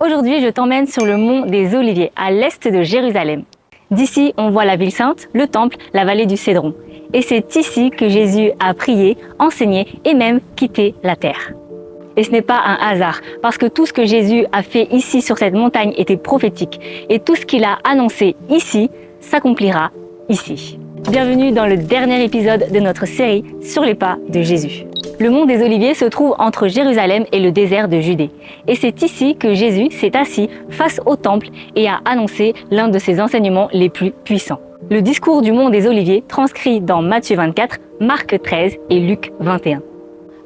Aujourd'hui, je t'emmène sur le mont des Oliviers, à l'est de Jérusalem. D'ici, on voit la ville sainte, le temple, la vallée du Cédron. Et c'est ici que Jésus a prié, enseigné et même quitté la terre. Et ce n'est pas un hasard, parce que tout ce que Jésus a fait ici sur cette montagne était prophétique. Et tout ce qu'il a annoncé ici s'accomplira ici. Bienvenue dans le dernier épisode de notre série sur les pas de Jésus. Le mont des Oliviers se trouve entre Jérusalem et le désert de Judée. Et c'est ici que Jésus s'est assis face au temple et a annoncé l'un de ses enseignements les plus puissants. Le discours du mont des Oliviers, transcrit dans Matthieu 24, Marc 13 et Luc 21.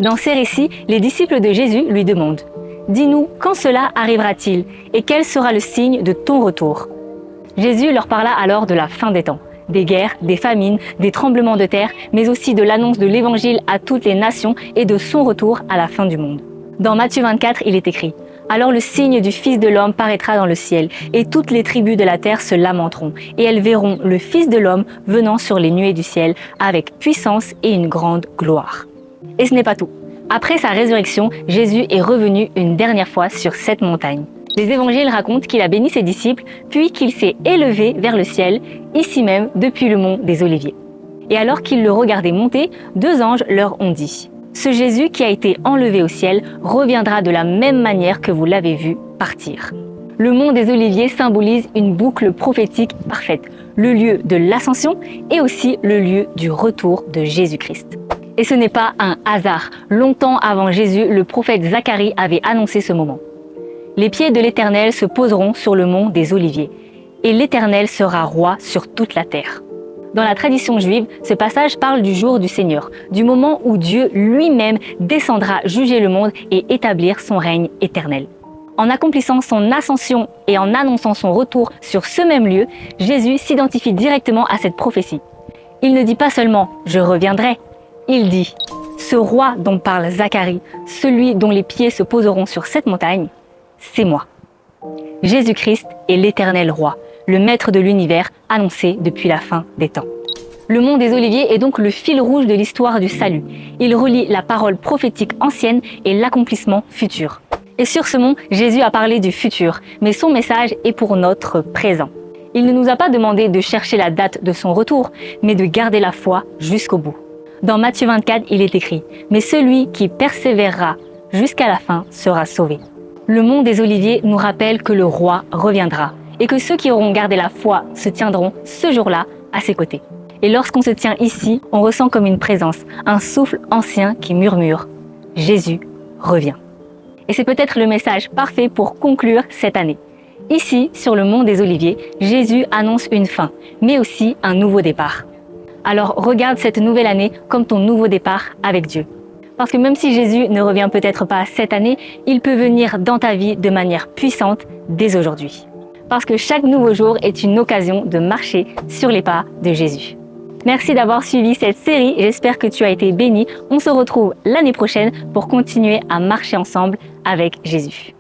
Dans ces récits, les disciples de Jésus lui demandent « Dis-nous, quand cela arrivera-t-il et quel sera le signe de ton retour ?» Jésus leur parla alors de la fin des temps. Des guerres, des famines, des tremblements de terre, mais aussi de l'annonce de l'évangile à toutes les nations et de son retour à la fin du monde. Dans Matthieu 24, il est écrit « Alors le signe du Fils de l'homme paraîtra dans le ciel, et toutes les tribus de la terre se lamenteront, et elles verront le Fils de l'homme venant sur les nuées du ciel, avec puissance et une grande gloire. » Et ce n'est pas tout. Après sa résurrection, Jésus est revenu une dernière fois sur cette montagne. Les évangiles racontent qu'il a béni ses disciples, puis qu'il s'est élevé vers le ciel, ici même, depuis le mont des Oliviers. Et alors qu'ils le regardaient monter, deux anges leur ont dit « Ce Jésus qui a été enlevé au ciel reviendra de la même manière que vous l'avez vu partir. » Le mont des Oliviers symbolise une boucle prophétique parfaite, le lieu de l'ascension et aussi le lieu du retour de Jésus-Christ. Et ce n'est pas un hasard. Longtemps avant Jésus, le prophète Zacharie avait annoncé ce moment. Les pieds de l'Éternel se poseront sur le mont des Oliviers, et l'Éternel sera roi sur toute la terre. Dans la tradition juive, ce passage parle du jour du Seigneur, du moment où Dieu lui-même descendra juger le monde et établir son règne éternel. En accomplissant son ascension et en annonçant son retour sur ce même lieu, Jésus s'identifie directement à cette prophétie. Il ne dit pas seulement « je reviendrai », il dit « ce roi dont parle Zacharie, celui dont les pieds se poseront sur cette montagne, c'est moi. » Jésus-Christ est l'éternel roi, le maître de l'univers annoncé depuis la fin des temps. Le mont des Oliviers est donc le fil rouge de l'histoire du salut. Il relie la parole prophétique ancienne et l'accomplissement futur. Et sur ce mont, Jésus a parlé du futur, mais son message est pour notre présent. Il ne nous a pas demandé de chercher la date de son retour, mais de garder la foi jusqu'au bout. Dans Matthieu 24, il est écrit « Mais celui qui persévérera jusqu'à la fin sera sauvé. » Le mont des Oliviers nous rappelle que le roi reviendra et que ceux qui auront gardé la foi se tiendront ce jour-là à ses côtés. Et lorsqu'on se tient ici, on ressent comme une présence, un souffle ancien qui murmure « Jésus revient ». Et c'est peut-être le message parfait pour conclure cette année. Ici, sur le mont des Oliviers, Jésus annonce une fin, mais aussi un nouveau départ. Alors regarde cette nouvelle année comme ton nouveau départ avec Dieu. Parce que même si Jésus ne revient peut-être pas cette année, il peut venir dans ta vie de manière puissante dès aujourd'hui. Parce que chaque nouveau jour est une occasion de marcher sur les pas de Jésus. Merci d'avoir suivi cette série, j'espère que tu as été béni. On se retrouve l'année prochaine pour continuer à marcher ensemble avec Jésus.